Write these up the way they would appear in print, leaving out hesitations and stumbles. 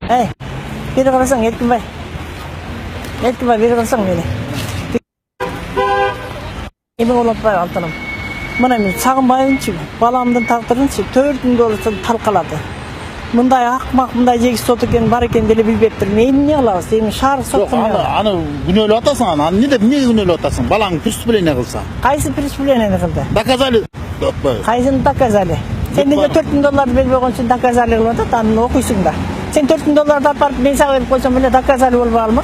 Ey, beri qarasang Erkinbay. Erkinbay beri qarasang meni. Emin olapay altınım. Mana men Sağınbayınчы, balamдын тагдырынчы 4 күндө болсо талкалады. Мындай акмак, мындай жегис сот экен, бар экен деле билбептир. Мен эмне кылабыз? Эми шаар соттун. Аны күнөөлөп атасың, аны эмне деп эмнеге күнөөлөп атасың? Балаң преступление кылса. Кайсы преступление кылды? Доказали. Кайсыны доказали? Сен неге 4 000 доллар бербеген үчүн доказали кылып атат? Аны окуйсуң да. Сен 4 000 долларды алып барып мен сага берип койсом эле доказали болбогалмы?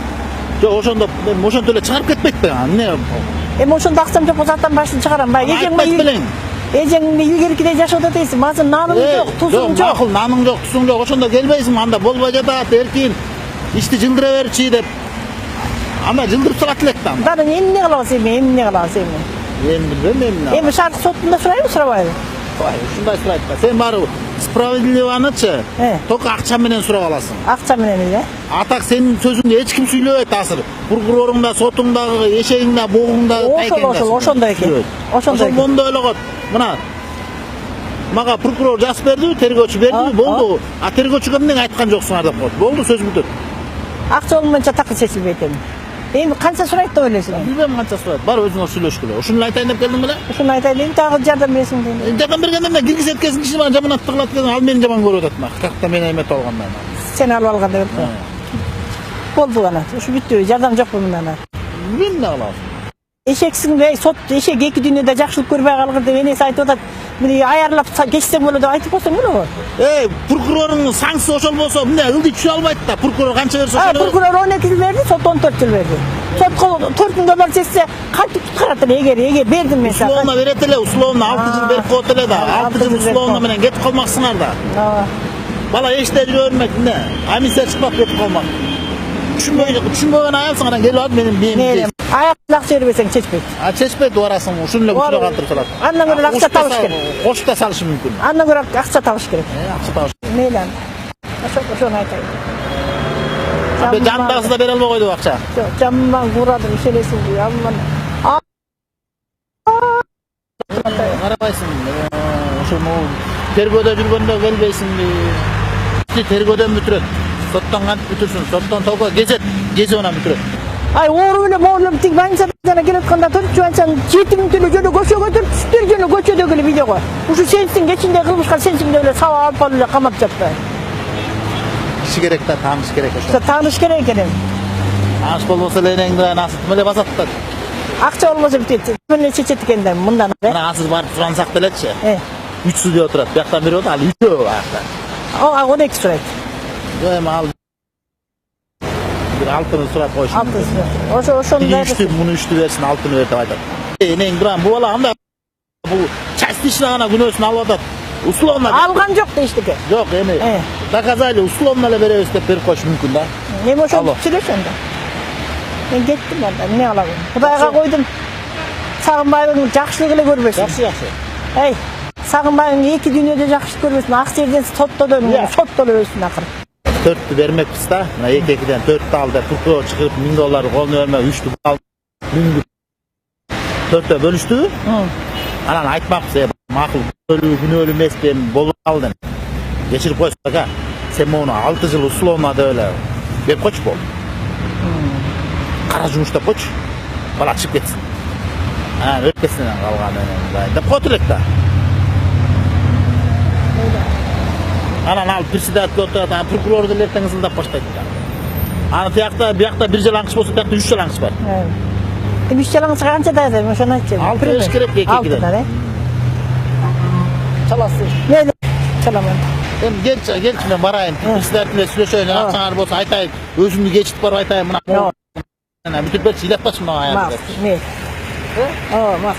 Жок, ошондо мен ошонтип эле чыгарып кетпейт да. Эмне? Эми ошондо акчам жок болсо аттан башын чыгарам. Эжеңди илгеркиде жашап атасың. Мазыр наның жок, тусуң жок. Макул, наның жок, тусуң жок. Ошондо келбейсиң, анда болбой жатат, эркин. Ишти жылдыра берчи деп. Анда жылдырып салат элек да. Дары эмне кылабыз эми? Эмне кылабыз эми? Эми билбейм эмне. Эми шарт соттунда сурайбы, сурабайбы? Ушундай сурайт да. Сен барып справедливанычы только акча менен сурап аласың. Акча менен эле? А так сенин сөзүңдү эч ким сүйлөбөйт азыр. Прокуроруңда, сотуңдагы, эшегиңде, богуңда ошондой экен. Ошондой эле кот. Мына мага прокурор жазып берди, тергөөчү берди, болду. А тергөөчүгө эмне айткан жоксуңар деп коет. Болду, сөз бүтөт. Акча болмойнча такы чечилбейт эми. Эми канча сурайт деп ойлойсуң? Билбейм канча сурайт. Бар өзүңөр сүйлөшкүлө. Ушуну айтайын деп келдиң беле? Ушуну айтайын дейм, дагы жардам берсиң дейм. Жардам бергенде эмне киргизет кезин киши менен жаман аттыгылат деген, ал мени жаман көрүп атат. Какта мен эметип алгандан. Сен алып алганда беле. Болду ана. Ушу бүттү, жардам жокпу мындан ары. Мен эмне кылабыз? Эшексиң, сот эшек эки дүйнөдө жакшылык көрбөй калгыр деп энеси айтып атат. Мени аярлап кечсең болот деп айтып койсоң болобу? Прокуроруңдун саңсы ошол болсо, эмне ылдый түшө албайт да. Прокурор канча берсе ошол. Прокурор 12 жыл берди, сот 14 жыл берди. Сот 4 000 доллар чечсе, кантип туткарат эле эгер бердим мен сага. Условно берет эле, условно 6 жыл берип коет эле да. 6 жыл условно менен кетип калмаксыңар да. Бала эчте жүрө бермек, эмне? Комиссия чыкпап кетип калмак. Түшүнбөгөн аялсың, анан келип алып менин аяк бербесең чечпейт. Чечпейт, барасың, ушуну эле учура калтырып салат. Андан көрө акча табыш керек. Кошуп да салышы мүмкүн. Андан көрө акча табыш керек. Акча табыш. Мейли. Ошону айтайын. Жандагысы да бере албай койду акча. Жок, жаман курадым, ишенесиң ди. Аман. Карабайсың. Ошону тергөөдө жүргөндө келбейсиңби? Тергөөдөн бүтүрөт. Соттон кантип бүтүрсүн? Соттон только кезет менен бүтүрөт. Ай, оору эле морлуп тик банчадан келип атканда төртчү банчанын 7 000 төлө жөнө көчөгө өтүп, түштөр жөнө көчөдөгү эле видеого. Ушу сенсиң кечинде кылмышка сенсиң деп эле сабак алып барып эле камап жатты. Киши керек да, тааныш керек ошо. Тааныш керек экен. Тааныш болбосо эле энеңди насып эле басат да. Акча болбосо бүтөт. Эмне чечет экен да мындан. Мына азыр барып сурансак делечи. 3 судья отурат. Бияктан бери отур, ал 3 баакта. 12 сурайт. Эми ал алтын сурап койшун. Ошондой. Муну 3 берсин, алтын бер деп айтат. Энең дурам, бул бала анда бул частично гана күнөөсүн алып атат. Условно алган жок дештике. Жок, эми доказали, условно эле беребиз деп берип коюш мүмкүн да. Эми ошону сүйлөш анда. Мен кеттим анда, эмне кылабын? Кудайга койдум. Сагынбайдын жакшылыгы эле көрбөсүн. Жакшы. Эй, Сагынбайдын эки дүйнөдө жакшы көрбөсүн. Ак жерден соттоло өссүн акыры. 4'tü vermekпиз да. Мына 2-2'den 4'tü алды. Прокурор чыгып 1000 доллар колуна бермей 3'tü алды. 4'tө бөлүштү. Анан айтмакпыз, макул, күнөөлүү эмеспи, болуп калдым. Кечирип койсуң ага. Сен муну 6 жыл условно деп эле берип койчу болду. Кара жумуш деп койчу. Бала чыгып кетсин. Өткөсүнөн калган менен деп койт элек да. Анан ал председатель отурат, прокурор келип эртең ызылдап баштайт. Аны биякта 1 жыл аңчы болсо, биякта 3 жыл аңчы бар. 3 жыл аңчы канча дайым, ошону айтчы. 6 жыл керек 2-2'den. Чаласы. Мени чаламан. Эми келчи мен барайын. Председатель сүйлөшөйүн, акчаңар болсо айтайын. Өзүмдү кечип барып айтайын, мына. Бүтүп берчи, илеп башы мына аягы. Мак.